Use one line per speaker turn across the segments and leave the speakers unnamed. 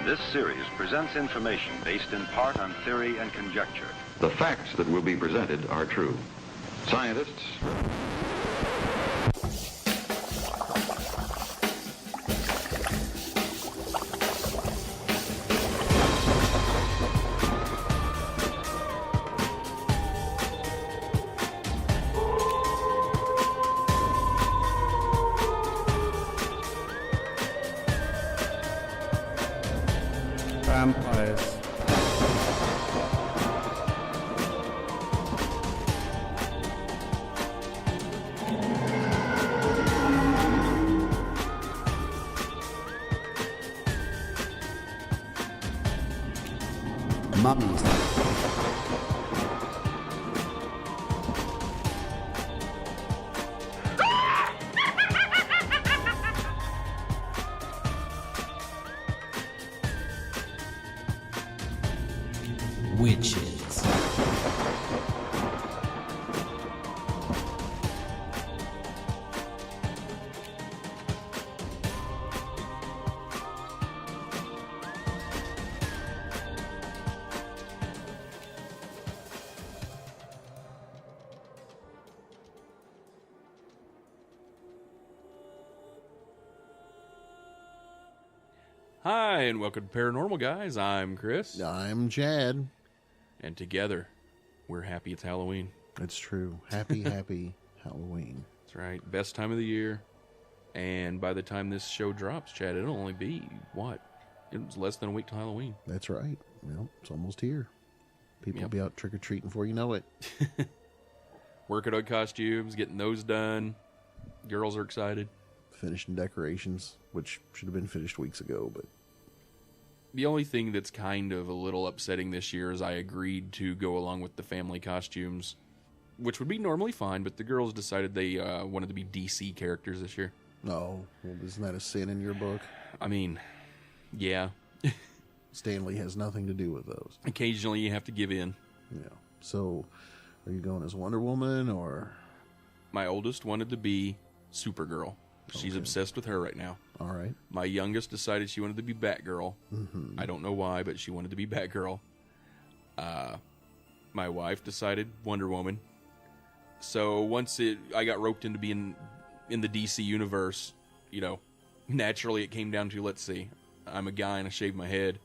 This series presents information based in part on theory and conjecture.
The facts that will be presented are true. Scientists
vampires.
Mummies. Witches.
Hi, and welcome to Paranormal Guys. I'm Chris.
I'm Chad.
And together, we're happy it's Halloween.
It's true. Happy Halloween.
That's right. Best time of the year. And by the time this show drops, Chad, it'll only be, what? It's less than a week till Halloween.
That's right. Well, it's almost here. People will be out trick-or-treating before you know it.
Working on costumes, getting those done. Girls are excited.
Finishing decorations, which should have been finished weeks ago, but...
The only thing that's kind of a little upsetting this year is I agreed to go along with the family costumes, which would be normally fine, but the girls decided they wanted to be DC characters this year.
Oh, well, isn't that a sin in your book?
I mean, yeah.
Stanley has nothing to do with those.
Occasionally you have to give in.
Yeah. So, are you going as Wonder Woman, or...?
My oldest wanted to be Supergirl. She's obsessed with her right now.
All right.
My youngest decided she wanted to be Batgirl. Mm-hmm. I don't know why, but she wanted to be Batgirl. My wife decided Wonder Woman. So once I got roped into being in the DC universe, naturally it came down to, let's see, I'm a guy and I shave my head.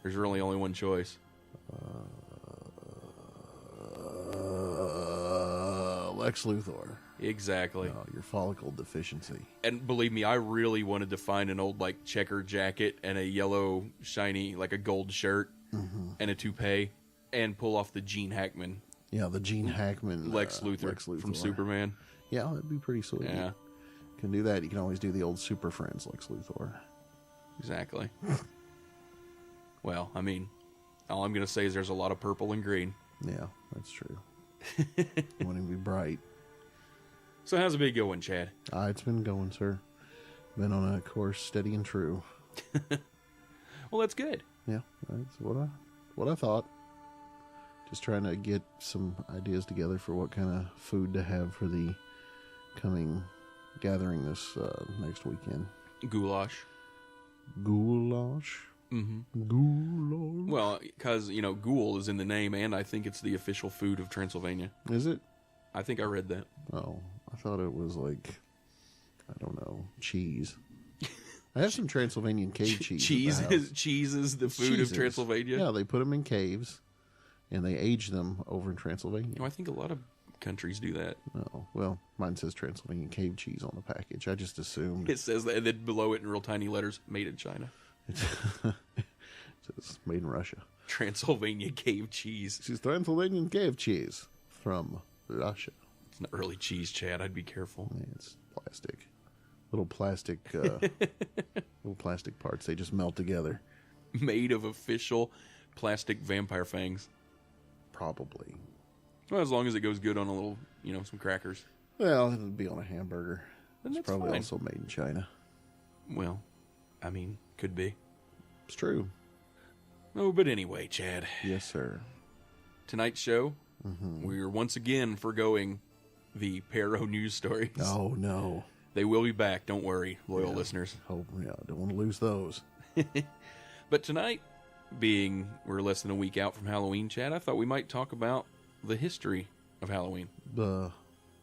There's really only one choice.
Lex Luthor.
Exactly.
Oh, your follicle deficiency.
And believe me, I really wanted to find an old, checker jacket and a yellow, shiny, a gold shirt and a toupee and pull off the Gene Hackman.
Yeah, the Gene Hackman.
Lex Luthor from Superman.
Yeah, that'd be pretty sweet.
Yeah.
You can do that. You can always do the old Super Friends Lex Luthor.
Exactly. Well, I mean, all I'm going to say is there's a lot of purple and green.
Yeah, that's true. You want him to be bright.
So how's it been going, Chad?
It's been going, sir. Been on a course steady and true.
Well, that's good.
Yeah, that's what I thought. Just trying to get some ideas together for what kind of food to have for the coming gathering this next weekend.
Goulash.
Goulash?
Mm-hmm.
Goulash?
Well, because, ghoul is in the name, and I think it's the official food of Transylvania.
Is it?
I think I read that.
Oh, I thought it was I don't know, cheese. I have some Transylvanian cave cheese.
Cheese is the food of Transylvania?
Yeah, they put them in caves, and they age them over in Transylvania.
I think a lot of countries do that.
Oh, well, mine says Transylvanian cave cheese on the package. I just assumed.
It says that, and then below it in real tiny letters, made in China.
It says made in Russia.
Transylvania cave cheese.
This is Transylvanian cave cheese from Russia.
It's not really cheese, Chad. I'd be careful.
Yeah, it's plastic. Little plastic parts. They just melt together.
Made of official plastic vampire fangs.
Probably.
Well, as long as it goes good on a little, some crackers.
Well, it would be on a hamburger.
Then
it's
that's
probably
fine.
Also made in China.
Well, I mean, could be.
It's true.
Oh, but anyway, Chad.
Yes, sir.
Tonight's show, we're once again forgoing the Perro news stories.
Oh, no.
They will be back, don't worry, loyal listeners.
Hope, don't want to lose those.
But tonight, being we're less than a week out from Halloween, Chad, I thought we might talk about the history of Halloween.
The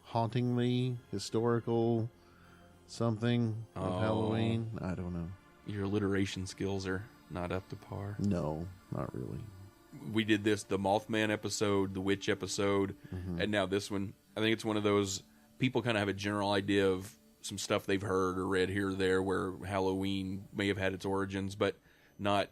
hauntingly historical something of Halloween. I don't know.
Your alliteration skills are not up to par.
No, not really.
We did this, the Mothman episode, the Witch episode, and now this one. I think it's one of those, people kind of have a general idea of some stuff they've heard or read here or there where Halloween may have had its origins, but not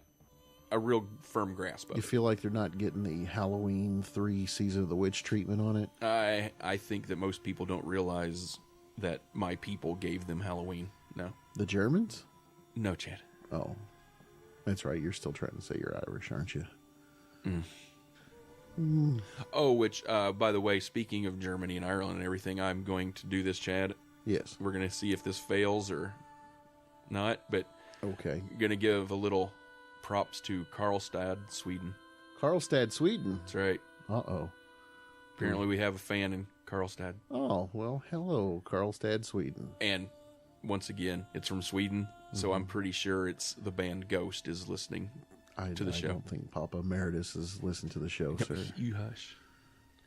a real firm grasp of
You
it.
feel like they're not getting the Halloween 3 Season of the Witch treatment on it?
I think that most people don't realize that my people gave them Halloween. No.
The Germans?
No, Chad.
Oh. That's right. You're still trying to say you're Irish, aren't you?
Oh, which, by the way, speaking of Germany and Ireland and everything, I'm going to do this, Chad.
Yes.
We're going to see if this fails or not, but
Okay.
I'm going to give a little props to Karlstad, Sweden.
Karlstad, Sweden.
That's right.
Uh-oh.
Apparently we have a fan in Karlstad.
Oh, well, hello, Karlstad, Sweden.
And once again, it's from Sweden, so I'm pretty sure it's the band Ghost is listening to the show.
I don't think Papa Emeritus has listened to the show, sir.
You hush.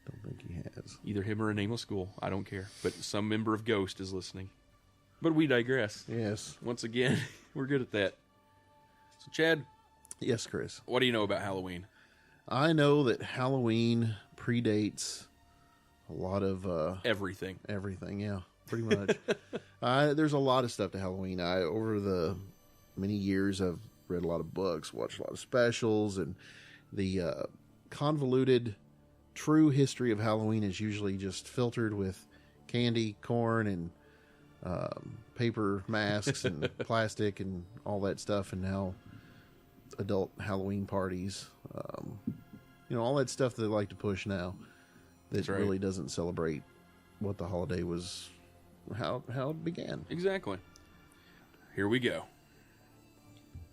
Don't think he has.
Either him or a nameless school. I don't care. But some member of Ghost is listening. But we digress.
Yes.
Once again, we're good at that. So, Chad,
Yes, Chris.
what do you know about Halloween?
I know that Halloween predates a lot of
Everything.
everything. Yeah, pretty much. There's a lot of stuff to Halloween. Over the many years, I've read a lot of books, watched a lot of specials, and the convoluted, true history of Halloween is usually just filtered with candy, corn, and paper masks and plastic and all that stuff, and now adult Halloween parties. All that stuff that they like to push now that
That's right.
really doesn't celebrate what the holiday was, how it began.
Exactly. Here we go.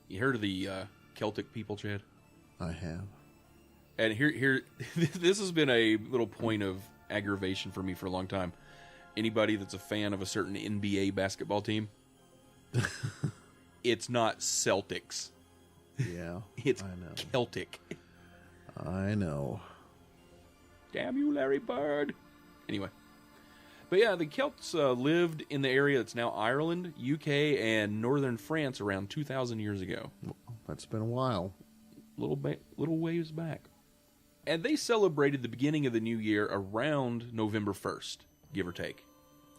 You heard of the Celtic people, Chad?
I have.
And here, this has been a little point of aggravation for me for a long time. Anybody that's a fan of a certain NBA basketball team, it's not Celtics.
Yeah,
It's
I know.
Celtic.
I know.
Damn you, Larry Bird. Anyway. But yeah, the Celts lived in the area that's now Ireland, UK, and northern France around 2,000 years ago.
That's been a while.
Little ways back. And they celebrated the beginning of the new year around November 1st, give or take.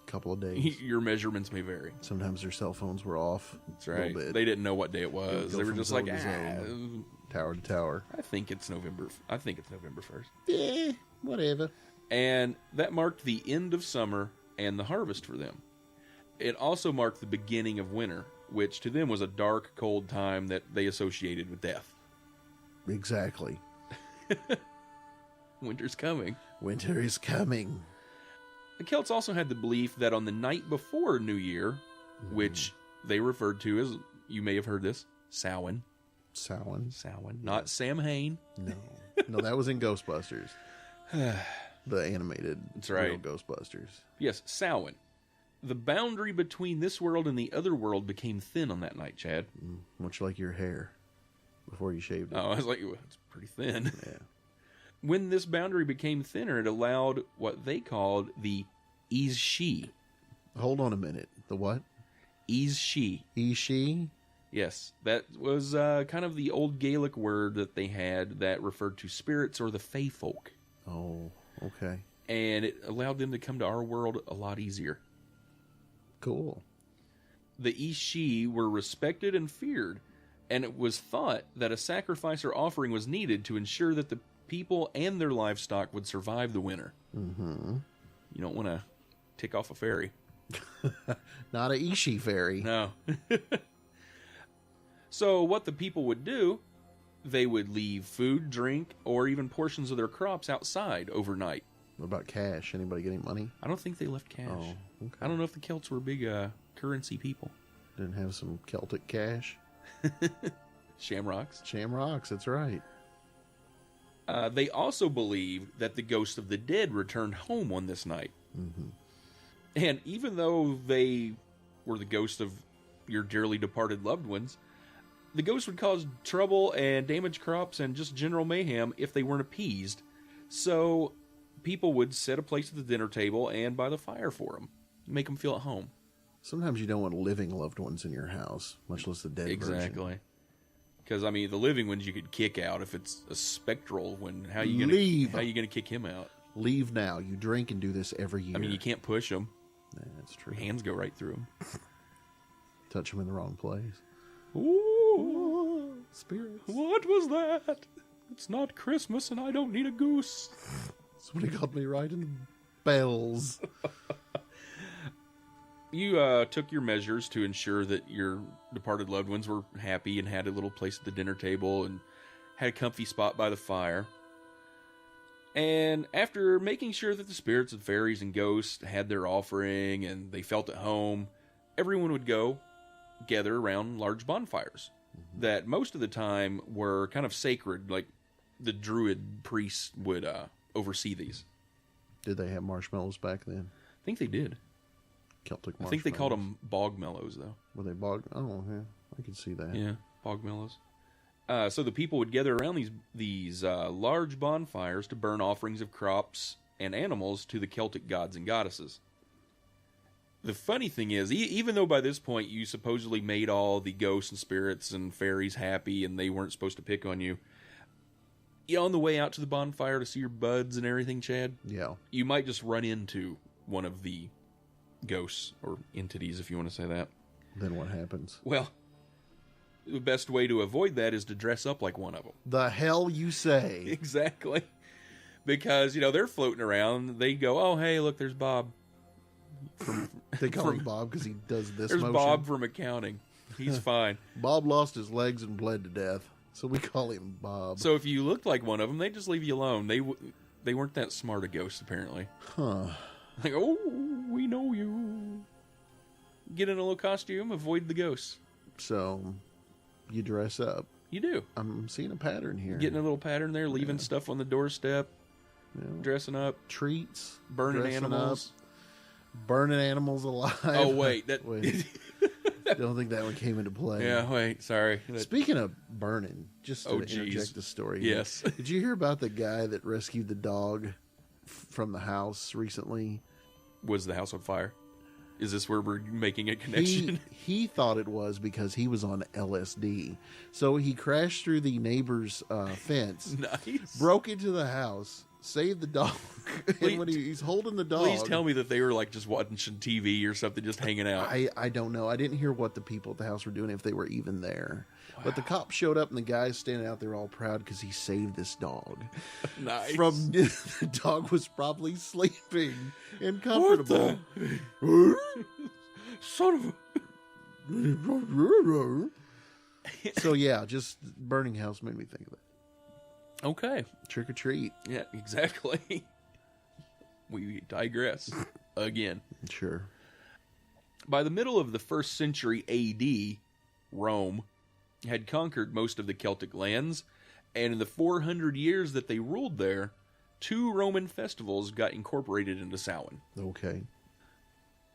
Couple of days.
Your measurements may vary.
Sometimes their cell phones were off.
That's right.
A little bit.
They didn't know what day it was.
Go
They were
from
just
zone
like,
to zone. Tower to tower.
I think it's November 1st.
Yeah, whatever.
And that marked the end of summer and the harvest for them. It also marked the beginning of winter, which to them was a dark, cold time that they associated with death.
Exactly.
Winter's coming.
Winter is coming.
The Celts also had the belief that on the night before New Year, which they referred to as, you may have heard this, Samhain.
Samhain?
Not Sam Hain.
No. No, that was in Ghostbusters. The animated
That's right.
real Ghostbusters.
Yes, Samhain. The boundary between this world and the other world became thin on that night, Chad.
Much like your hair before you shaved it.
Oh, I was like, it's pretty thin.
Yeah.
When this boundary became thinner, it allowed what they called the Ishi.
Hold on a minute. The what?
Ishi.
Ishi?
Yes, that was kind of the old Gaelic word that they had that referred to spirits or the fae folk.
Oh, okay.
And it allowed them to come to our world a lot easier.
Cool.
The Ishi were respected and feared, and it was thought that a sacrifice or offering was needed to ensure that the people and their livestock would survive the winter.
Mm-hmm.
You don't want to tick off a fairy.
Not a Ishi fairy.
No. So what the people would do, they would leave food, drink, or even portions of their crops outside overnight.
What about cash? Anybody getting money?
I don't think they left cash.
Oh, okay.
I don't know if the Celts were big currency people.
Didn't have some Celtic cash?
Shamrocks.
Shamrocks, that's right.
They also believed that the ghosts of the dead returned home on this night.
Mm-hmm.
And even though they were the ghosts of your dearly departed loved ones, The ghosts would cause trouble and damage crops and just general mayhem if they weren't appeased. So people would set a place at the dinner table and by the fire for them, make them feel at home.
Sometimes you don't want living loved ones in your house, much less the dead version.
Exactly. Because, I mean, the living ones you could kick out. If it's a spectral one, how you gonna kick him out?
Leave now. You drink and do this every year.
I mean, you can't push him.
Yeah, that's true.
Your hands go right through him.
Touch him in the wrong place.
Ooh,
spirits.
What was that? It's not Christmas and I don't need a goose.
Somebody got me right in the bells.
You took your measures to ensure that your departed loved ones were happy and had a little place at the dinner table and had a comfy spot by the fire. And after making sure that the spirits of fairies and ghosts had their offering and they felt at home, everyone would go gather around large bonfires that most of the time were kind of sacred, like the druid priests would oversee these.
Did they have marshmallows back then?
I think they did.
Celtic marshmallows.
I think they called them bog mellows, though.
Were they bog? Oh, yeah. I could see that.
Yeah, bog mellows. So the people would gather around these large bonfires to burn offerings of crops and animals to the Celtic gods and goddesses. The funny thing is, even though by this point you supposedly made all the ghosts and spirits and fairies happy and they weren't supposed to pick on you, on the way out to the bonfire to see your buds and everything, Chad,
yeah,
you might just run into one of the ghosts or entities, if you want to say that.
Then what happens?
Well, the best way to avoid that is to dress up like one of them.
The hell you say?
Exactly. Because, they're floating around. They go, oh, hey, look, there's Bob.
They call him Bob because he does this
There's
motion.
Bob from accounting. He's fine.
Bob lost his legs and bled to death, so we call him Bob.
So if you looked like one of them, they'd just leave you alone. They weren't that smart a ghost, apparently.
Huh.
Like, oh, we know you. Get in a little costume, avoid the ghosts.
So, you dress up.
You do.
I'm seeing a pattern here.
Getting a little pattern there, leaving stuff on the doorstep, dressing up.
Treats.
Burning animals.
Burning animals alive.
Oh, wait.
Wait. Don't think that one came into play.
Yeah, wait, sorry.
Speaking of burning, just to interject the story.
Yes.
Did you hear about the guy that rescued the dog from the house recently?
Was the house on fire? Is this where we're making a connection?
He thought it was because he was on LSD. So he crashed through the neighbor's fence.
Nice.
Broke into the house. Saved the dog. And when he's holding the dog...
Please tell me that they were like just watching TV or something, just hanging out.
I don't know. I didn't hear what the people at the house were doing, if they were even there. Wow. But the cops showed up and the guys standing out there all proud because he saved this dog.
Nice.
The dog was probably sleeping and comfortable.
Son
of a... So yeah, just burning house made me think of it.
Okay.
Trick or treat.
Yeah, exactly. We digress again.
Sure.
By the middle of the 1st century A.D., Rome had conquered most of the Celtic lands, and in the 400 years that they ruled there, 2 Roman festivals got incorporated into Samhain.
Okay.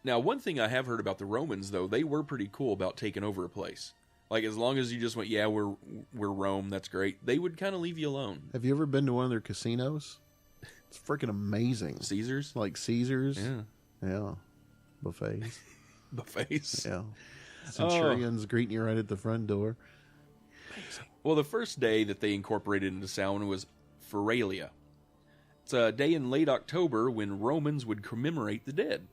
Now, one thing I have heard about the Romans, though, they were pretty cool about taking over a place. Like, as long as you just went, yeah, we're Rome, that's great, they would kind of leave you alone.
Have you ever been to one of their casinos? It's freaking amazing.
Caesars?
Like Caesars?
Yeah.
Yeah. Buffets.
Buffets?
Yeah. Centurions greeting you right at the front door.
Amazing. Well, the first day that they incorporated into Samhain was Feralia. It's a day in late October when Romans would commemorate the dead.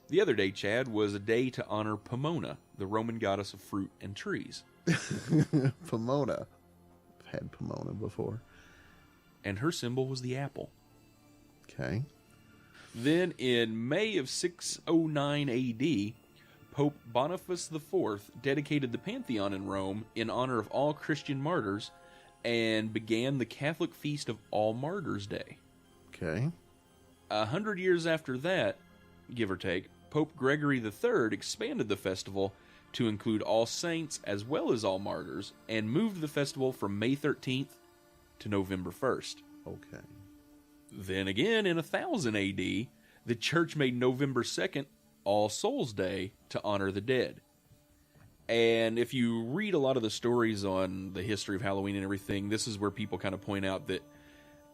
The other day, Chad, was a day to honor Pomona, the Roman goddess of fruit and trees.
Pomona. I've had Pomona before.
And her symbol was the apple.
Okay.
Then, in May of 609 A.D., Pope Boniface IV dedicated the Pantheon in Rome in honor of all Christian martyrs and began the Catholic feast of All Martyrs' Day.
Okay.
100 years after that, give or take, Pope Gregory III expanded the festival to include all saints as well as all martyrs and moved the festival from May 13th to November 1st.
Okay.
Then again, in 1000 AD, the church made November 2nd All Souls Day to honor the dead. And if you read a lot of the stories on the history of Halloween and everything, this is where people kind of point out that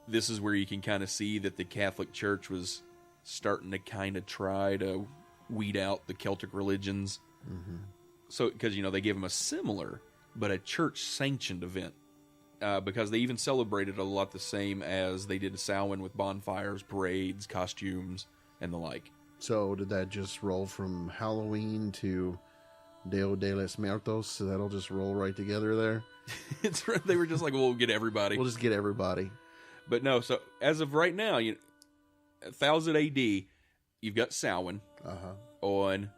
this is where you can kind of see that the Catholic Church was starting to kind of try to weed out the Celtic religions.
Mm-hmm.
So, because, they gave them a similar, but a church-sanctioned event. Because they even celebrated a lot the same as they did Samhain with bonfires, parades, costumes, and the like.
So did that just roll from Halloween to Deo de los Muertos? So that'll just roll right together there?
They were just like, we'll get everybody.
We'll just get everybody.
But no, so as of right now, 1000 AD, you've got Samhain on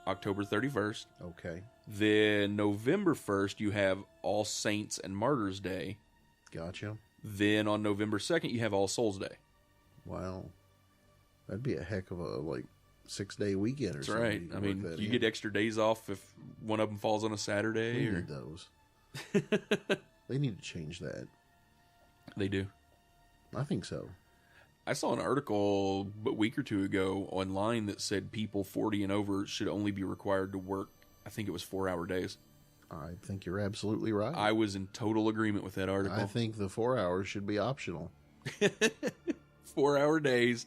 October 31st.
Okay.
Then November 1st, you have All Saints and Martyrs Day.
Gotcha.
Then on November 2nd, you have All Souls Day.
Wow. That'd be a heck of a, 6-day weekend or something.
That's right. I mean, you get extra days off if one of them falls on a Saturday.
We need those. They need to change that.
They do.
I think so.
I saw an article a week or two ago online that said people 40 and over should only be required to work, I think it was 4-hour days.
I think you're absolutely right.
I was in total agreement with that article.
I think the 4 hours should be optional.
4-hour days,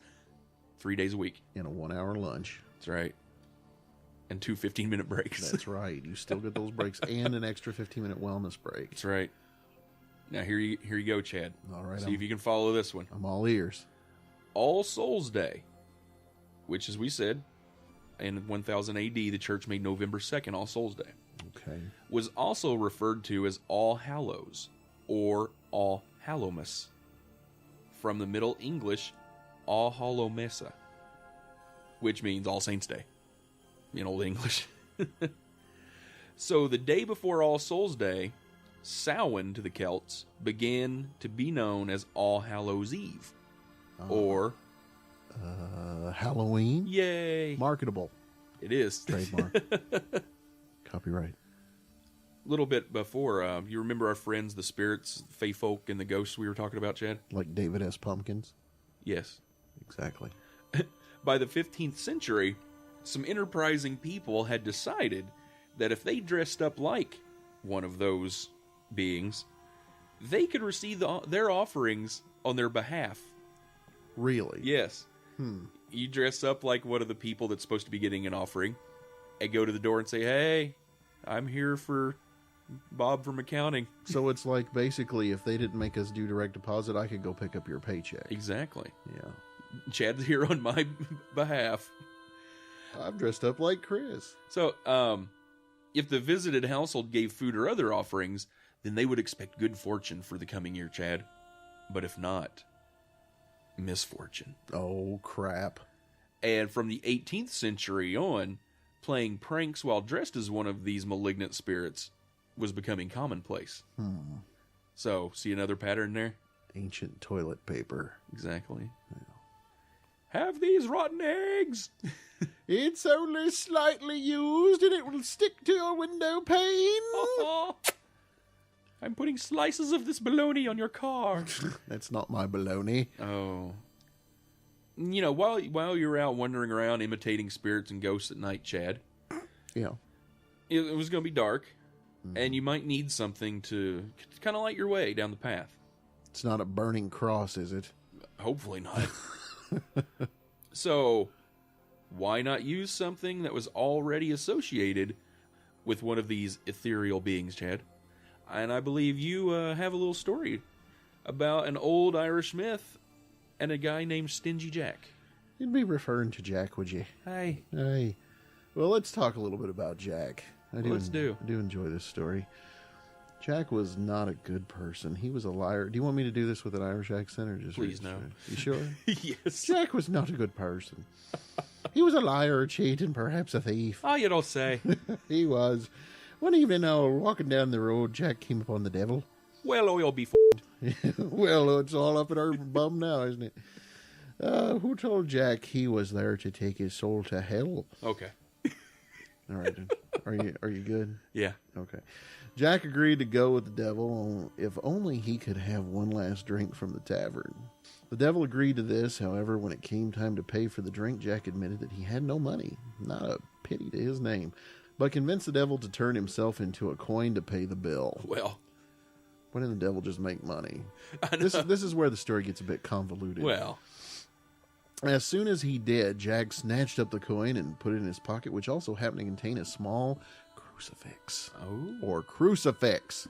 3 days a week.
And a 1 hour lunch.
That's right. And 2 15-minute breaks.
That's right. You still get those breaks and an extra 15-minute wellness break.
That's right. Now here you go, Chad.
All right.
See if you can follow this one.
I'm all ears.
All Souls Day, which, as we said, in 1000 AD, the church made November 2nd All Souls Day.
Okay.
Was also referred to as All Hallows or All Hallowmas, from the Middle English All Hallow Mesa, which means All Saints Day in Old English. So the day before All Souls Day, Samhain to the Celts began to be known as All Hallows Eve, or
Halloween.
Yay!
Marketable.
It is.
Trademark. Copyright.
A little bit before, you remember our friends, the spirits, fae folk, and the ghosts we were talking about, Chad?
Like David S. Pumpkins?
Yes.
Exactly.
By the 15th century, some enterprising people had decided that if they dressed up like one of those beings, they could receive their offerings on their behalf.
Really?
Yes. You dress up like one of the people that's supposed to be getting an offering and go to the door and say, hey, I'm here for Bob from accounting.
So it's like basically if they didn't make us do direct deposit, I could go pick up your paycheck.
Exactly.
Yeah.
Chad's here on my behalf.
I've dressed up like Chris.
So, if the visited household gave food or other offerings, then they would expect good fortune for the coming year, Chad. But if not, misfortune.
Oh, crap.
And from the 18th century on, playing pranks while dressed as one of these malignant spirits was becoming commonplace. So, see another pattern there?
Ancient toilet paper.
Exactly. Yeah. Have these rotten eggs!
It's only slightly used and it will stick to your window pane.
I'm putting slices of this bologna on your car.
That's not my bologna.
Oh. While you're out wandering around imitating spirits and ghosts at night, Chad.
Yeah.
It was going to be dark, and you might need something to kind of light your way down the path.
It's not a burning cross, is it?
Hopefully not. So, why not use something that was already associated with one of these ethereal beings, Chad? And I believe you have a little story about an old Irish myth and a guy named Stingy Jack.
You'd be referring to Jack, would you?
Hey.
Hey. Well, let's talk a little bit about Jack.
Let's do.
I do enjoy this story. Jack was not a good person. He was a liar. Do you want me to do this with an Irish accent or just...
Please, no.
You sure?
Yes.
Jack was not a good person. He was a liar, a cheat, and perhaps a thief.
Oh, you don't say.
He was. One evening, walking down the road, Jack came upon the devil.
Well, I'll be f***ed.
Well, it's all up in our bum now, isn't it? Who told Jack he was there to take his soul to hell?
Okay.
All right. Are you good?
Yeah.
Okay. Jack agreed to go with the devil if only he could have one last drink from the tavern. The devil agreed to this. However, when it came time to pay for the drink, Jack admitted that he had no money. Not a penny to his name. but convinced the devil to turn himself into a coin to pay the bill.
Well,
why didn't the devil just make money?
I know.
This is where the story gets a bit convoluted.
Well,
as soon as he did, Jack snatched up the coin and put it in his pocket, which also happened to contain a small crucifix.
oh,
Or crucifix.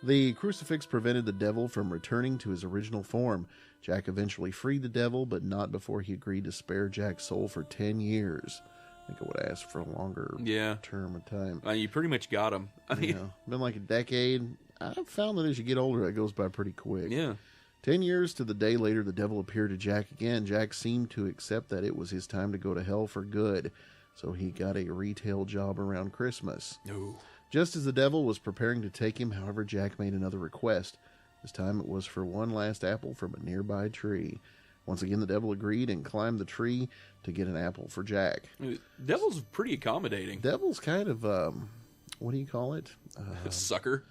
The crucifix prevented the devil from returning to his original form. Jack eventually freed the devil, but not before he agreed to spare Jack's soul for 10 years. I think I would ask for a longer
yeah.
term of time.
You pretty much got him. I mean,
You know, been like a decade. I've found that as you get older, that goes by pretty quick.
yeah.
10 years to the day later, the devil appeared to Jack again. Jack seemed to accept that it was his time to go to hell for good, so he got a retail job around Christmas.
No.
Just as the devil was preparing to take him, however, Jack made another request. This time it was for one last apple from a nearby tree. Once again, the devil agreed and climbed the tree to get an apple for Jack.
Devil's pretty accommodating.
Devil's kind of, what do you call it?
Sucker.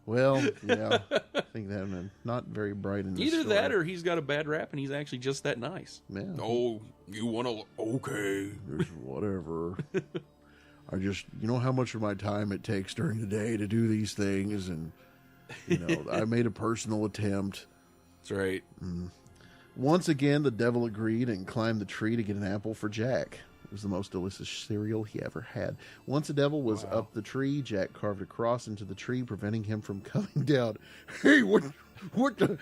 Well, yeah, I think that not very bright in this
Either
story.
that or he's got a bad rap and he's actually just that nice.
Yeah.
Oh, you want to... Okay.
There's whatever. I just, you know how much of my time it takes during the day to do these things, and, you know, I made a personal attempt.
That's right.
Once again, the devil agreed and climbed the tree to get an apple for Jack. It was the most delicious cereal he ever had. Once the devil was up the tree, Jack carved a cross into the tree, preventing him from coming down. Hey, what the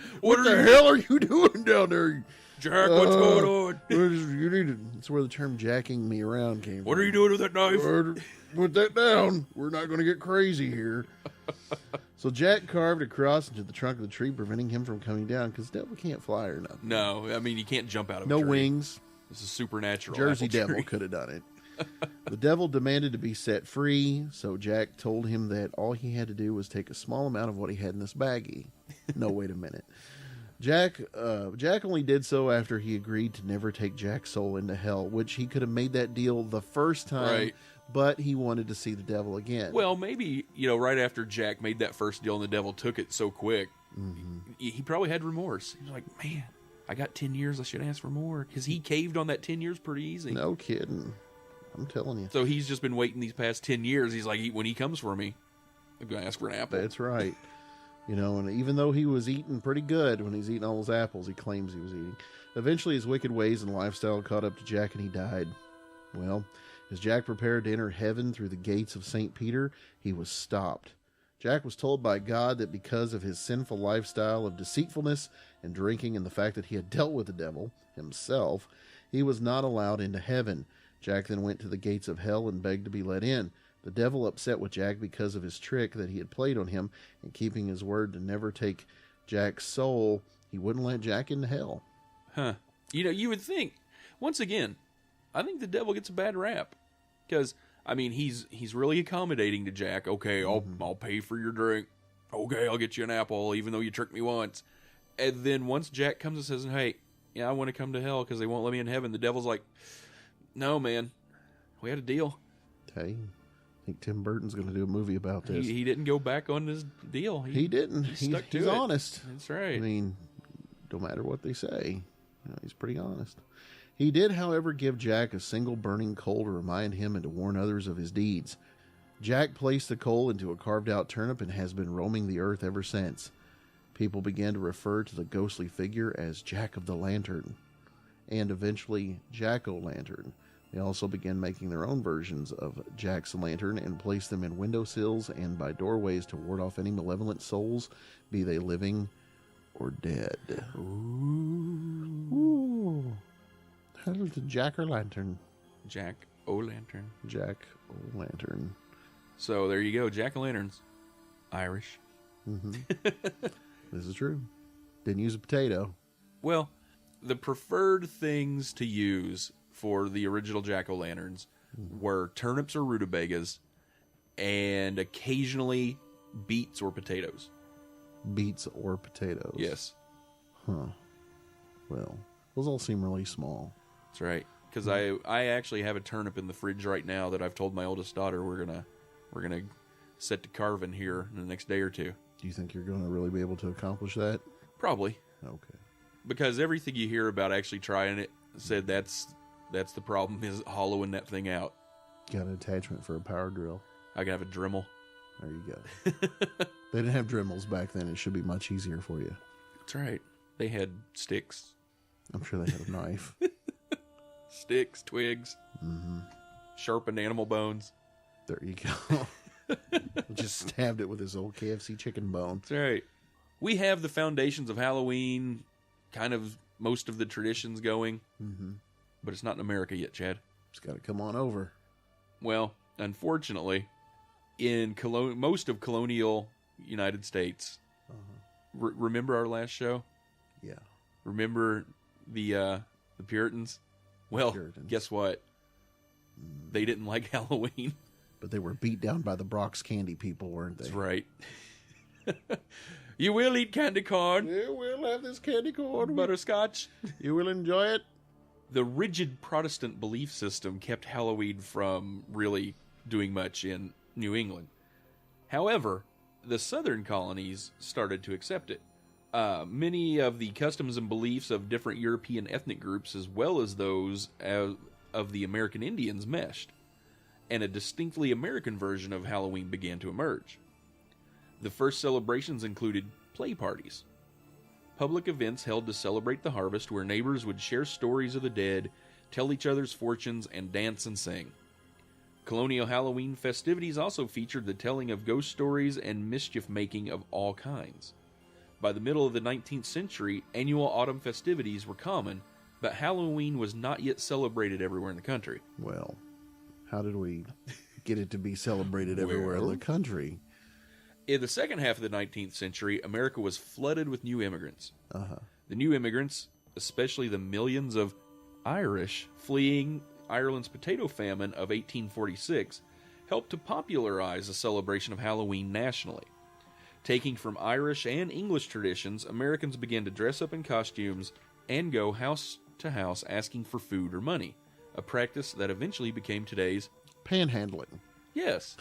hell are you doing down there?
Jack, what's going on?
You need to, that's where the term jacking me around came from.
What are you doing with that knife?
Put that down. We're not going to get crazy here. So Jack carved a cross into the trunk of the tree, preventing him from coming down, because the devil can't fly or nothing.
No, I mean, you can't jump out of a
No
tree.
wings.
This is supernatural.
Jersey
apple
Devil
tree.
could have done it. The devil demanded to be set free, so Jack told him that all he had to do was take a small amount of what he had in this baggie. No, wait a minute. Jack only did so after he agreed to never take Jack's soul into hell, which he could have made that deal the first time,
Right.
but he wanted to see the devil again.
Well, maybe, right after Jack made that first deal and the devil took it so quick, he probably had remorse. He was like, man, I got 10 years. I should ask for more. Because he caved on that 10 years pretty easy.
No kidding. I'm telling you.
So he's just been waiting these past 10 years. He's like, when he comes for me, I'm going to ask for an apple.
That's right. And even though he was eating pretty good when he's eating all those apples he claims he was eating, eventually his wicked ways and lifestyle caught up to Jack and he died. Well, as Jack prepared to enter heaven through the gates of St. Peter, he was stopped. Jack was told by God that because of his sinful lifestyle of deceitfulness and drinking and the fact that he had dealt with the devil himself, he was not allowed into heaven. Jack then went to the gates of hell and begged to be let in. The devil, upset with Jack because of his trick that he had played on him and keeping his word to never take Jack's soul, he wouldn't let Jack into hell.
Huh. You would think, once again, I think the devil gets a bad rap. Because, I mean, he's really accommodating to Jack. Okay, I'll pay for your drink. Okay, I'll get you an apple, even though you tricked me once. And then once Jack comes and says, hey, I want to come to hell because they won't let me in heaven, the devil's like, no, man, we had a deal.
Hey, I think Tim Burton's going to do a movie about this.
He didn't go back on his deal.
He didn't.
He stuck to
he's
it.
honest.
That's right.
I mean, no matter what they say, he's pretty honest. He did, however, give Jack a single burning coal to remind him and to warn others of his deeds. Jack placed the coal into a carved-out turnip and has been roaming the earth ever since. People began to refer to the ghostly figure as Jack of the Lantern, and eventually Jack-o'-lantern. They also began making their own versions of Jack's lantern and placed them in windowsills and by doorways to ward off any malevolent souls, be they living or dead. Ooh. How's the Jack-o'-lantern?
Jack-o'-lantern.
Jack-o'-lantern.
So there you go, jack-o'-lanterns. Irish.
This is true. Didn't use a potato.
Well, the preferred things to use for the original jack-o'-lanterns were turnips or rutabagas and occasionally beets or potatoes.
Beets or potatoes.
Yes.
Huh. Well, those all seem really small.
That's right. Because I actually have a turnip in the fridge right now that I've told my oldest daughter we're gonna set to carving here in the next day or two.
Do you think you're going to really be able to accomplish that?
Probably.
Okay.
Because everything you hear about actually trying it said that's the problem, is hollowing that thing out.
Got an attachment for a power drill.
I can have a Dremel.
There you go. They didn't have Dremels back then. It should be much easier for you.
That's right. They had sticks.
I'm sure they had a knife.
Sticks, twigs, sharpened animal bones.
There you go. Just stabbed it with his old KFC chicken bone.
That's right. We have the foundations of Halloween, kind of most of the traditions going, but it's not in America yet, Chad.
It's got to come on over.
Well, unfortunately, in most of colonial United States, remember our last show?
Yeah.
Remember the Puritans? Well,
Puritans.
Guess what? They didn't like Halloween.
But they were beat down by the Brock's candy people, weren't they?
That's right. You will eat candy corn.
Yeah, we'll have this candy corn.
Butterscotch.
You will enjoy it.
The rigid Protestant belief system kept Halloween from really doing much in New England. However, the southern colonies started to accept it. Many of the customs and beliefs of different European ethnic groups, as well as those of the American Indians, meshed, and a distinctly American version of Halloween began to emerge. The first celebrations included play parties, public events held to celebrate the harvest where neighbors would share stories of the dead, tell each other's fortunes, and dance and sing. Colonial Halloween festivities also featured the telling of ghost stories and mischief-making of all kinds. By the middle of the 19th century, annual autumn festivities were common, but Halloween was not yet celebrated everywhere in the country.
Well, how did we get it to be celebrated everywhere in the country?
In the second half of the 19th century, America was flooded with new immigrants. The new immigrants, especially the millions of Irish fleeing Ireland's potato famine of 1846, helped to popularize the celebration of Halloween nationally. Taking from Irish and English traditions, Americans began to dress up in costumes and go house to house asking for food or money, a practice that eventually became today's
panhandling.
Yes.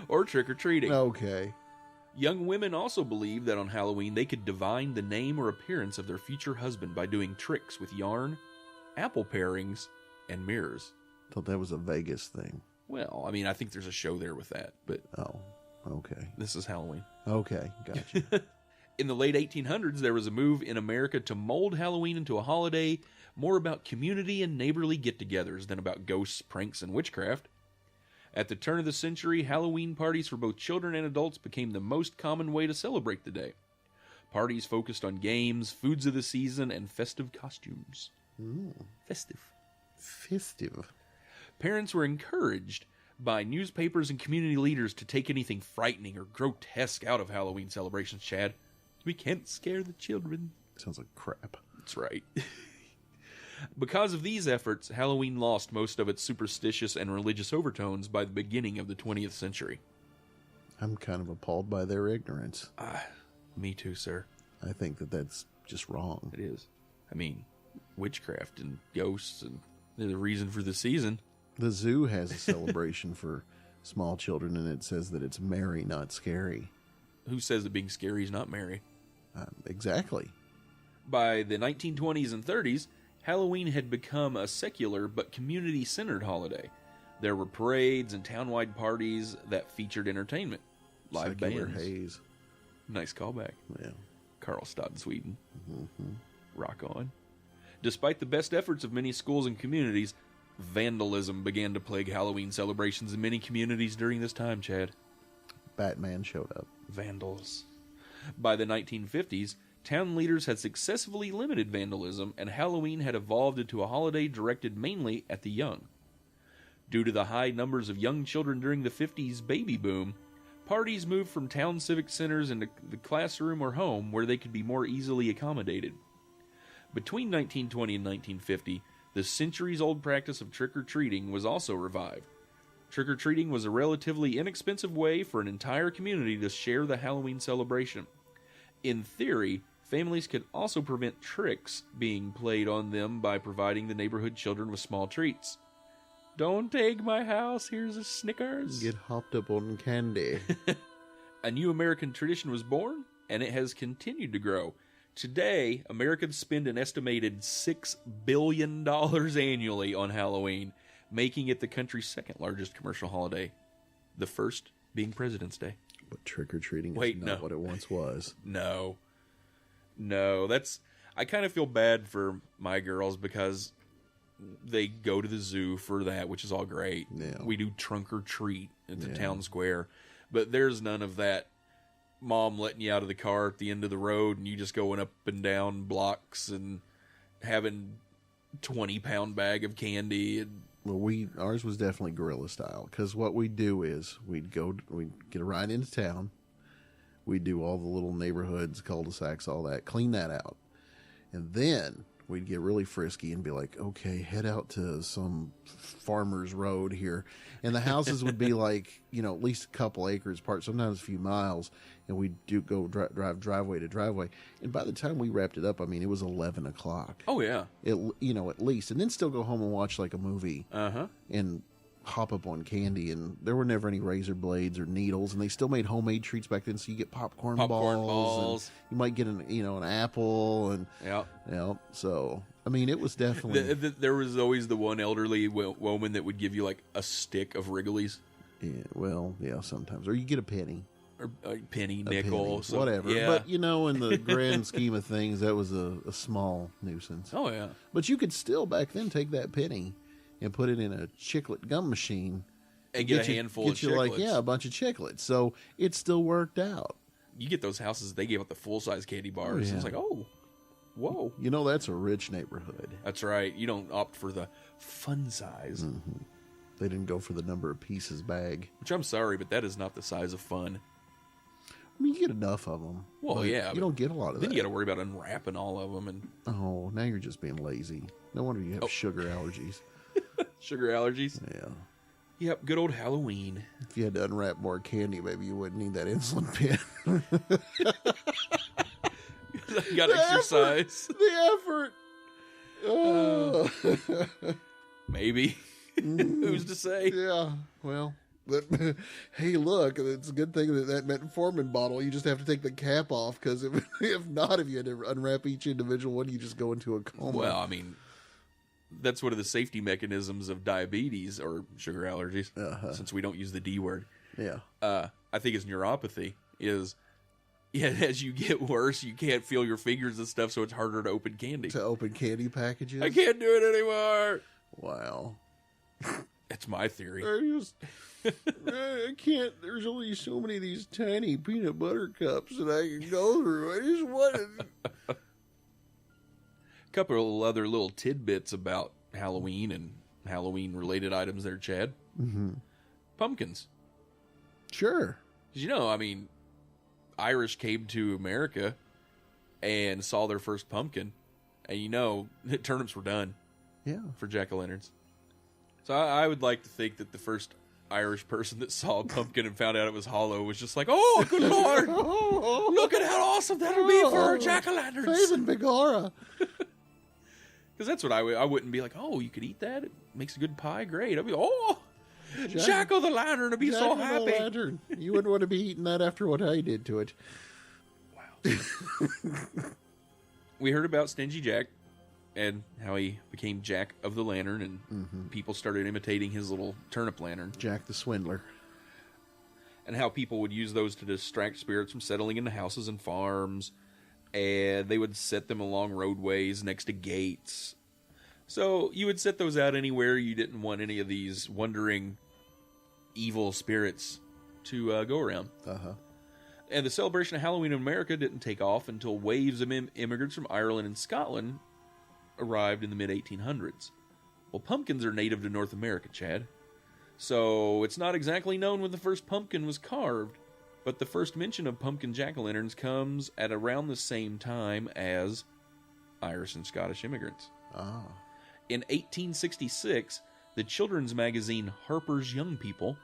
Or trick-or-treating.
Okay.
Young women also believed that on Halloween they could divine the name or appearance of their future husband by doing tricks with yarn, apple parings, and mirrors.
Thought that was a Vegas thing.
Well, I mean, I think there's a show there with that, but
Oh, okay.
this is Halloween.
Okay, gotcha.
In the late 1800s, there was a move in America to mold Halloween into a holiday more about community and neighborly get-togethers than about ghosts, pranks, and witchcraft. At the turn of the century, Halloween parties for both children and adults became the most common way to celebrate the day. Parties focused on games, foods of the season, and festive costumes. Festive. Parents were encouraged by newspapers and community leaders to take anything frightening or grotesque out of Halloween celebrations, Chad. We can't scare the children.
Sounds like crap.
That's right. Because of these efforts, Halloween lost most of its superstitious and religious overtones by the beginning of the 20th century.
I'm kind of appalled by their ignorance.
Me too, sir.
I think that that's just wrong.
It is. I mean, witchcraft and ghosts, and they're the reason for the season.
The zoo has a celebration for small children, and it says that it's merry, not scary.
Who says that being scary is not merry?
Exactly.
By the 1920s and 30s, Halloween had become a secular but community-centered holiday. There were parades and town-wide parties that featured entertainment. Live
Secular
bands.
haze.
Nice callback.
Yeah.
Karlstad, Sweden. Rock on. Despite the best efforts of many schools and communities, vandalism began to plague Halloween celebrations in many communities during this time, Chad.
Batman showed up.
Vandals. By the 1950s, town leaders had successfully limited vandalism, and Halloween had evolved into a holiday directed mainly at the young. Due to the high numbers of young children during the 50s baby boom, parties moved from town civic centers into the classroom or home where they could be more easily accommodated. Between 1920 and 1950, the centuries-old practice of trick-or-treating was also revived. Trick-or-treating was a relatively inexpensive way for an entire community to share the Halloween celebration. In theory, families could also prevent tricks being played on them by providing the neighborhood children with small treats. Don't take my house, here's a Snickers.
Get hopped up on candy.
A new American tradition was born, and it has continued to grow. Today, Americans spend an estimated $6 billion annually on Halloween, making it the country's second largest commercial holiday, the first being President's Day.
But trick-or-treating
Wait,
is not
no.
what it once was.
No, that's... I kind of feel bad for my girls because they go to the zoo for that, which is all great.
Yeah.
We do trunk or treat at the
Yeah.
town square, but there's none of that mom letting you out of the car at the end of the road and you just going up and down blocks and having 20-pound bag of candy. And
Well, ours was definitely guerrilla style, because what we'd do is we'd get a ride into town, we'd do all the little neighborhoods, cul-de-sacs, all that, clean that out, and then we'd get really frisky and be like, okay, head out to some farmer's road here, and the houses would be like, at least a couple acres apart, sometimes a few miles, and we'd go drive driveway to driveway, and by the time we wrapped it up, I mean, it was 11 o'clock.
oh yeah,
At least, and then still go home and watch like a movie and hop up on candy. And there were never any razor blades or needles, and they still made homemade treats back then. So you get popcorn balls. And you might get an apple, and so I mean, it was definitely
there was always the one elderly woman that would give you like a stick of Wrigley's.
Sometimes, or you get a penny.
Or a penny, nickel,
penny, whatever.
Yeah.
But in the grand scheme of things, that was a small nuisance.
Oh yeah.
But you could still back then take that penny and put it in a chiclet gum machine
And get a handful of chiclets.
a bunch of chiclets. So it still worked out.
You get those houses, they gave out the full-size candy bars.
yeah.
It's like, oh, whoa.
That's a rich neighborhood.
That's right. You don't opt for the fun size.
Mm-hmm. They didn't go for the number of pieces bag.
Which I'm sorry, but that is not the size of fun.
I mean, you get enough of them.
Well, yeah.
You don't get a lot of
then
that.
you got to worry about unwrapping all of them. And
Oh, now you're just being lazy. No wonder you have sugar allergies.
sugar allergies.
Yeah.
Yep, good old Halloween.
If you had to unwrap more candy, maybe you wouldn't need that insulin pen.
You got to exercise.
The effort. Oh.
Maybe. Who's to say?
Yeah, well, but hey, look, it's a good thing that metformin bottle, you just have to take the cap off, because if not, if you had to unwrap each individual one, you just go into a coma.
Well, I mean, that's one of the safety mechanisms of diabetes or sugar allergies, since we don't use the D word.
Yeah.
I think it's neuropathy. As you get worse, you can't feel your fingers and stuff, so it's harder to open candy.
To open candy packages?
I can't do it anymore.
Wow.
That's my theory.
I can't. There's only so many of these tiny peanut butter cups that I can go through. I just wanted.
A couple of other little tidbits about Halloween and Halloween-related items there, Chad.
Mm-hmm.
Pumpkins.
Sure.
Because, Irish came to America and saw their first pumpkin, and turnips were done.
Yeah.
For jack-o'-lanterns. So I would like to think that the first Irish person that saw a pumpkin and found out it was hollow was just like, oh, good Lord, look at how awesome that would be for our jack-o'-lanterns.
Saving Bigara.
Because that's what I wouldn't be like, oh, you could eat that? It makes a good pie? Great. I'd be, Jack-o'-the-lantern would be so happy.
Jack-o'-the-lantern. You wouldn't want to be eating that after what I did to it.
Wow. We heard about Stingy Jack and how he became Jack of the Lantern, and people started imitating his little turnip lantern.
Jack the Swindler.
And how people would use those to distract spirits from settling into houses and farms, and they would set them along roadways next to gates. So you would set those out anywhere you didn't want any of these wandering evil spirits to go around. And the celebration of Halloween in America didn't take off until waves of immigrants from Ireland and Scotland arrived in the mid-1800s. Well, pumpkins are native to North America, Chad. So it's not exactly known when the first pumpkin was carved, but the first mention of pumpkin jack-o'-lanterns comes at around the same time as Irish and Scottish immigrants. In 1866, the children's magazine Harper's Young People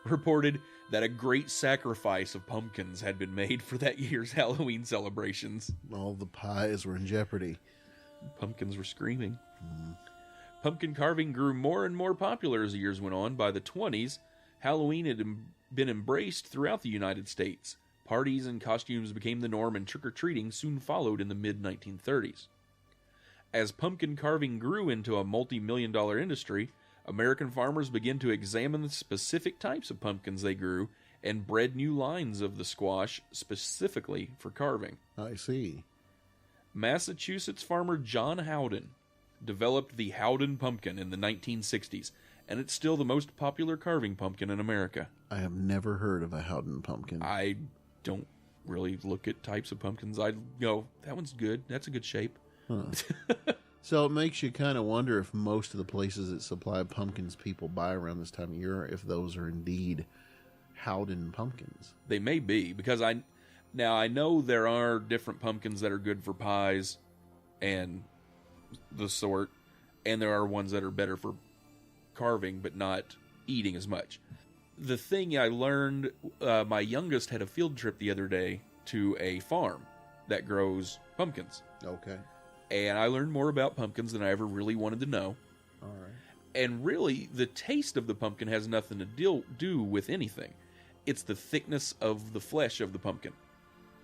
reported that a great sacrifice of pumpkins had been made for that year's Halloween celebrations.
All the pies were in jeopardy.
Pumpkins were screaming. Pumpkin carving grew more and more popular as the years went on. By the 20s, Halloween had been embraced throughout the United States. Parties and costumes became the norm, and trick-or-treating soon followed in the mid-1930s. As pumpkin carving grew into a multi-million-dollar industry, American farmers began to examine the specific types of pumpkins they grew and bred new lines of the squash specifically for carving.
I see.
Massachusetts farmer John Howden developed the Howden pumpkin in the 1960s, and it's still the most popular carving pumpkin in America.
I have never heard of a Howden pumpkin.
I don't really look at types of pumpkins. I go, that one's good. That's a good shape.
Huh. So it makes you kind of wonder if most of the places that supply pumpkins people buy around this time of year, if those are indeed Howden pumpkins.
They may be, because I know there are different pumpkins that are good for pies and the sort, and there are ones that are better for carving but not eating as much. The thing I learned, my youngest had a field trip the other day to a farm that grows pumpkins.
Okay.
And I learned more about pumpkins than I ever really wanted to know.
All right.
And really, the taste of the pumpkin has nothing to do with anything. It's the thickness of the flesh of the pumpkin.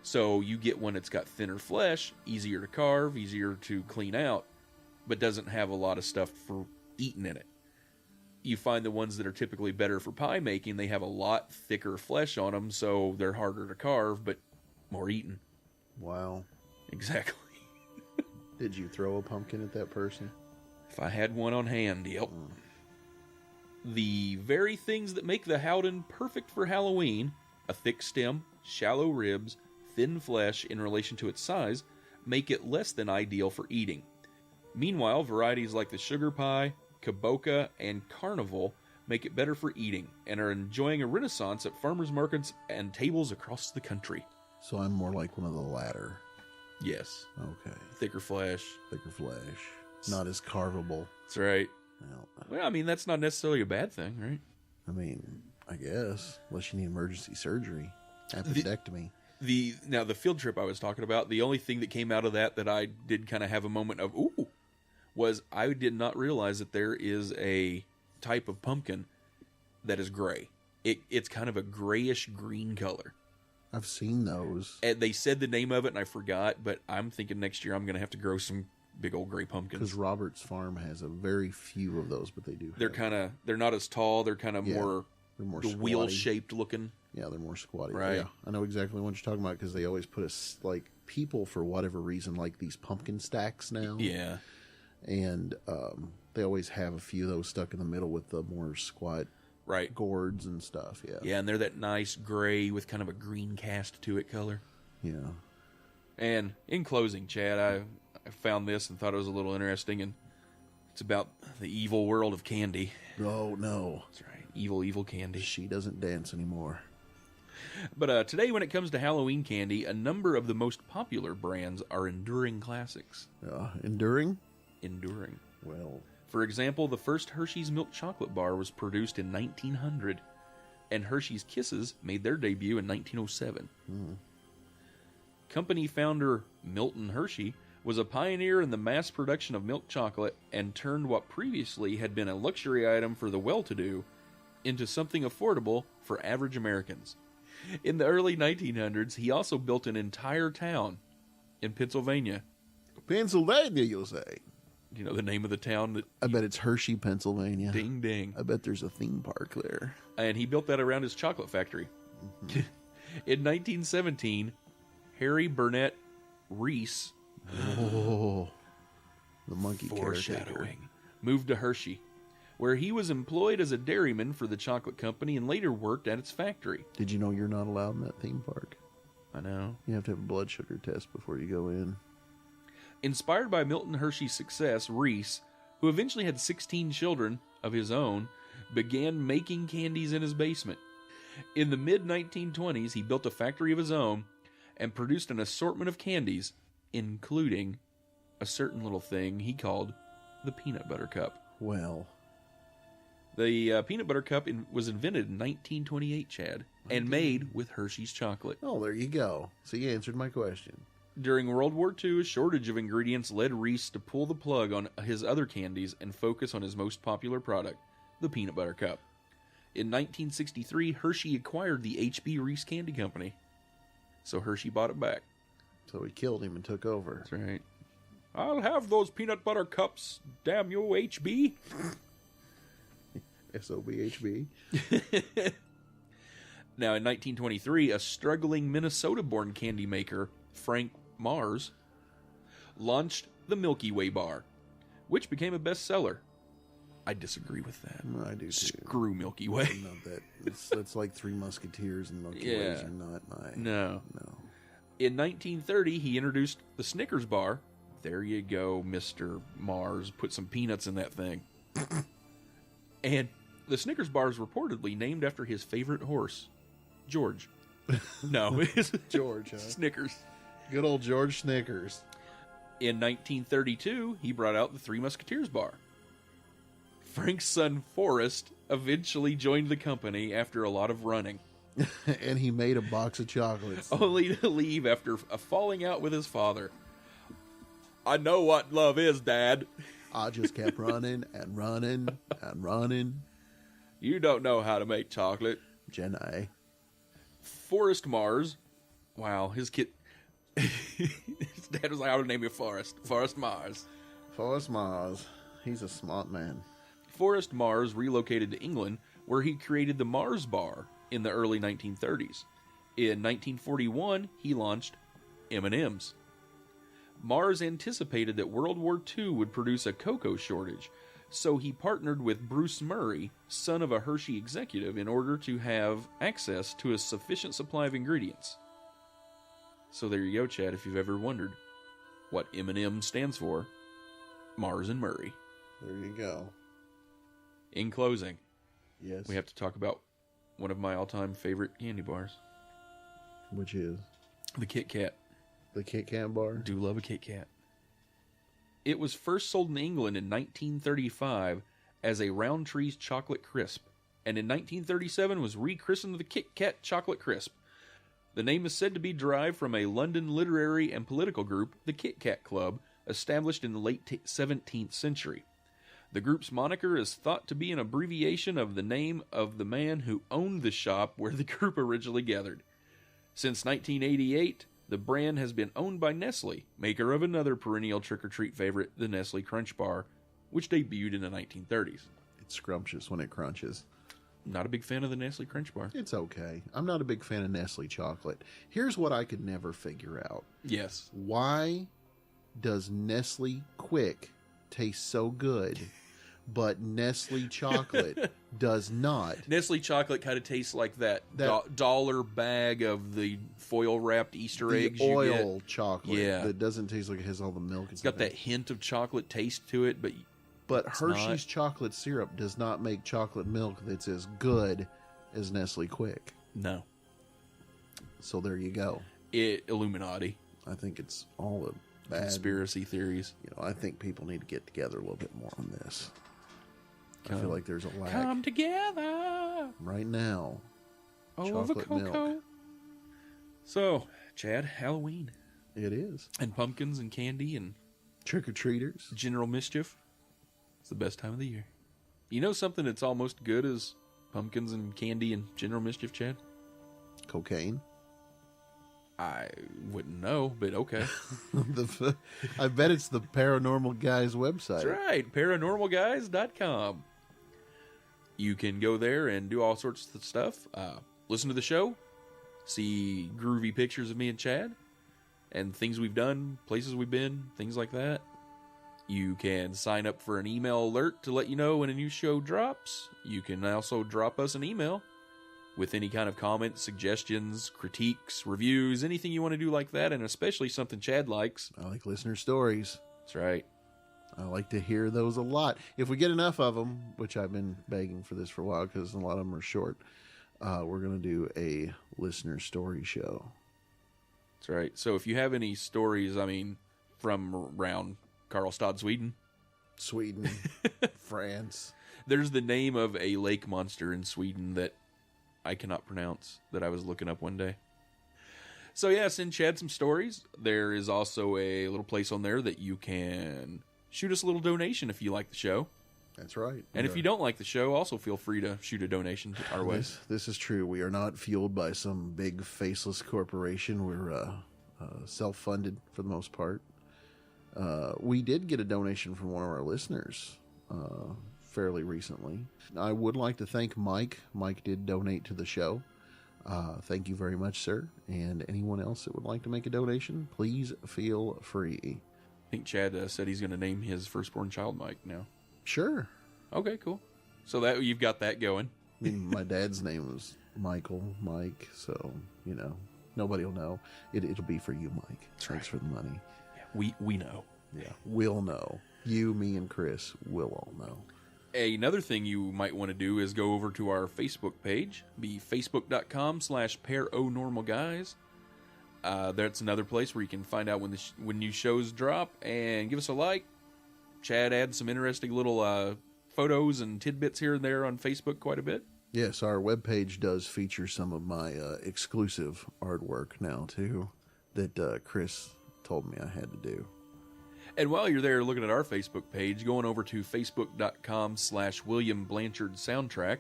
So you get one that's got thinner flesh, easier to carve, easier to clean out, but doesn't have a lot of stuff for eating in it. You find the ones that are typically better for pie making, they have a lot thicker flesh on them, so they're harder to carve, but more eaten.
Wow.
Exactly.
Did you throw a pumpkin at that person?
If I had one on hand, yep. The very things that make the Howden perfect for Halloween, a thick stem, shallow ribs, thin flesh in relation to its size, make it less than ideal for eating. Meanwhile, varieties like the sugar pie, caboca, and carnival make it better for eating and are enjoying a renaissance at farmers markets and tables across the country.
So I'm more like one of the latter.
Yes.
Okay.
Thicker flesh.
Thicker flesh. Not as carvable.
That's right.
Well,
Well, I mean, that's not necessarily a bad thing, right?
I mean, I guess. Unless you need emergency surgery. Appendectomy.
Now, the field trip I was talking about, the only thing that came out of that I did kind of have a moment of, ooh, was I did not realize that there is a type of pumpkin that is gray. It's kind of a grayish green color.
I've seen those.
And they said the name of it, and I forgot, but I'm thinking next year I'm going to have to grow some big old gray pumpkins.
Because Robert's farm has a very few of those, but they do.
They're not as tall. They're kind of more
squatty.
wheel-shaped looking.
Yeah, they're more squatty.
Right.
Yeah, I know exactly what you're talking about because they always put us, like, people for whatever reason, like these pumpkin stacks now.
Yeah.
And they always have a few of those stuck in the middle with the more squat gourds and stuff. Yeah.
Yeah, and they're that nice gray with kind of a green cast to it color.
Yeah.
And in closing, Chad, I found this and thought it was a little interesting, and it's about the evil world of candy.
Oh, no.
That's right. Evil, evil candy.
She doesn't dance anymore.
But today, when it comes to Halloween candy, a number of the most popular brands are enduring classics.
Enduring?
Enduring.
Well.
For example, the first Hershey's milk chocolate bar was produced in 1900, and Hershey's Kisses made their debut in 1907. Company founder Milton Hershey was a pioneer in the mass production of milk chocolate and turned what previously had been a luxury item for the well-to-do into something affordable for average Americans. In the early 1900s, he also built an entire town in Pennsylvania.
Pennsylvania, you'll say.
You know the name of the town?
I bet it's Hershey, Pennsylvania.
Ding, ding.
I bet there's a theme park there.
And he built that around his chocolate factory. In 1917, Harry Burnett Reese,
the monkey caretaker,
foreshadowing, moved to Hershey, where he was employed as a dairyman for the chocolate company and later worked at its factory.
Did you know you're not allowed in that theme park?
I know.
You have to have a blood sugar test before you go in.
Inspired by Milton Hershey's success, Reese, who eventually had 16 children of his own, began making candies in his basement. In the mid-1920s, he built a factory of his own and produced an assortment of candies, including a certain little thing he called the peanut butter cup.
Well,
the peanut butter cup was invented in 1928, Chad, and made with Hershey's chocolate.
Oh, there you go. So you answered my question.
During World War II, a shortage of ingredients led Reese to pull the plug on his other candies and focus on his most popular product, the peanut butter cup. In 1963, Hershey acquired the H.B. Reese Candy Company, so Hershey bought it back.
So he killed him and took over.
That's right. I'll have those peanut butter cups, damn you, H.B.
SOBHB.
Now, in 1923, a struggling Minnesota-born candy maker, Frank Mars, launched the Milky Way bar, which became a bestseller. I disagree with that.
I do too.
Screw Milky Way.
Not that. That's like Three Musketeers and Milky Ways are not my...
No.
No.
In 1930, he introduced the Snickers bar. There you go, Mr. Mars. Put some peanuts in that thing. And the Snickers bar is reportedly named after his favorite horse, George. No, it's
George, huh?
Snickers.
Good old George Snickers.
In 1932, he brought out the Three Musketeers bar. Frank's son, Forrest, eventually joined the company after a lot of running.
And he made a box of chocolates.
Only to leave after a falling out with his father. I know what love is, Dad.
I just kept running and running and running.
You don't know how to make chocolate.
Jenny.
Forrest Mars. Wow, his kid... his dad was like, I would name you Forrest. Forrest Mars.
Forrest Mars. He's a smart man.
Forrest Mars relocated to England, where he created the Mars Bar in the early 1930s. In 1941, he launched M&M's. Mars anticipated that World War II would produce a cocoa shortage, so he partnered with Bruce Murray, son of a Hershey executive, in order to have access to a sufficient supply of ingredients. So there you go, Chad, if you've ever wondered what M&M stands for. Mars and Murray.
There you go.
In closing,
Yes.
we have to talk about one of my all-time favorite candy bars.
Which is?
The Kit Kat.
The Kit Kat bar?
Do love a Kit Kat. It was first sold in England in 1935 as a Roundtree's Chocolate Crisp, and in 1937 was rechristened the Kit Kat Chocolate Crisp. The name is said to be derived from a London literary and political group, the Kit Kat Club, established in the late 17th century. The group's moniker is thought to be an abbreviation of the name of the man who owned the shop where the group originally gathered. Since 1988, the brand has been owned by Nestle, maker of another perennial trick-or-treat favorite, the Nestle Crunch Bar, which debuted in the 1930s.
It's scrumptious when it crunches.
Not a big fan of the Nestle Crunch Bar.
It's okay. I'm not a big fan of Nestle chocolate. Here's what I could never figure out.
Yes.
Why does Nestle Quick taste so good, but Nestle chocolate does not?
Nestle chocolate kind of tastes like that dollar bag of the foil-wrapped Easter eggs you get.
Oil chocolate.
Yeah.
That doesn't taste like it has all the milk.
It's got that hint of chocolate taste to it, but
Hershey's chocolate syrup does not make chocolate milk that's as good as Nestle Quick.
No.
So there you go.
Illuminati.
I think it's all a bad
Conspiracy theories.
You know, I think people need to get together a little bit more on this. I feel like there's a lack.
Come together
right now.
over
Chocolate
cocoa.
milk.
So, Chad, Halloween.
It is.
And pumpkins and candy and
Trick-or-treaters.
general mischief. It's the best time of the year. You know something that's almost good as pumpkins and candy and general mischief, Chad?
Cocaine.
I wouldn't know, but okay.
I bet it's the Paranormal Guy's website.
That's right, paranormalguys.com. You can go there and do all sorts of stuff. Listen to the show, see groovy pictures of me and Chad, and things we've done, places we've been, things like that. You can sign up for an email alert to let you know when a new show drops. You can also drop us an email with any kind of comments, suggestions, critiques, reviews, anything you want to do like that, and especially something Chad likes.
I like listener stories.
That's right.
I like to hear those a lot. If we get enough of them, which I've been begging for this for a while because a lot of them are short, we're going to do a listener story show.
That's right. So if you have any stories, from around Karlstad, Sweden.
France.
There's the name of a lake monster in Sweden that I cannot pronounce that I was looking up one day. So yeah, send Chad some stories. There is also a little place on there that you can shoot us a little donation if you like the show.
That's right.
And if you don't like the show, also feel free to shoot a donation our way.
This is true. We are not fueled by some big faceless corporation. We're self-funded for the most part. We did get a donation from one of our listeners fairly recently. I would like to thank Mike. Mike did donate to the show. Thank you very much, sir. And anyone else that would like to make a donation, please feel free.
I think Chad said he's going to name his firstborn child Mike now.
Sure.
Okay, cool. So that you've got that going.
I mean, my dad's name was Mike, so, nobody will know. It'll be for you, Mike.
That's
Thanks
right.
for the money.
Yeah, we know.
Yeah, we'll know. You, me, and Chris will all know.
Another thing you might want to do is go over to our Facebook page, be facebook.com/paranormalguys. That's another place where you can find out when new shows drop and give us a like. Chad adds some interesting little photos and tidbits here and there on Facebook quite a bit.
Yes, our webpage does feature some of my exclusive artwork now, too, that Chris told me I had to do.
And while you're there looking at our Facebook page, going over to facebook.com/William Blanchard Soundtrack.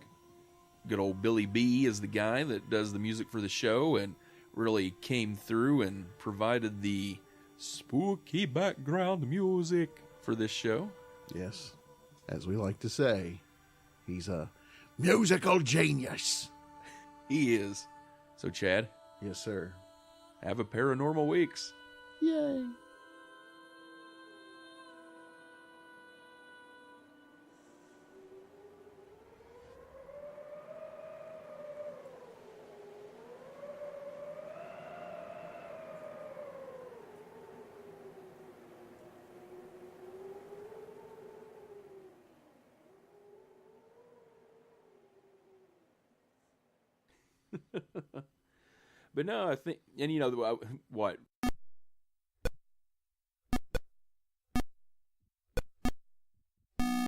Good old Billy B is the guy that does the music for the show and really came through and provided the spooky background music for this show.
Yes, as we like to say, he's a musical genius.
He is. So, Chad,
Yes, sir.
have a paranormal weeks.
Yay.
But no, I think, and what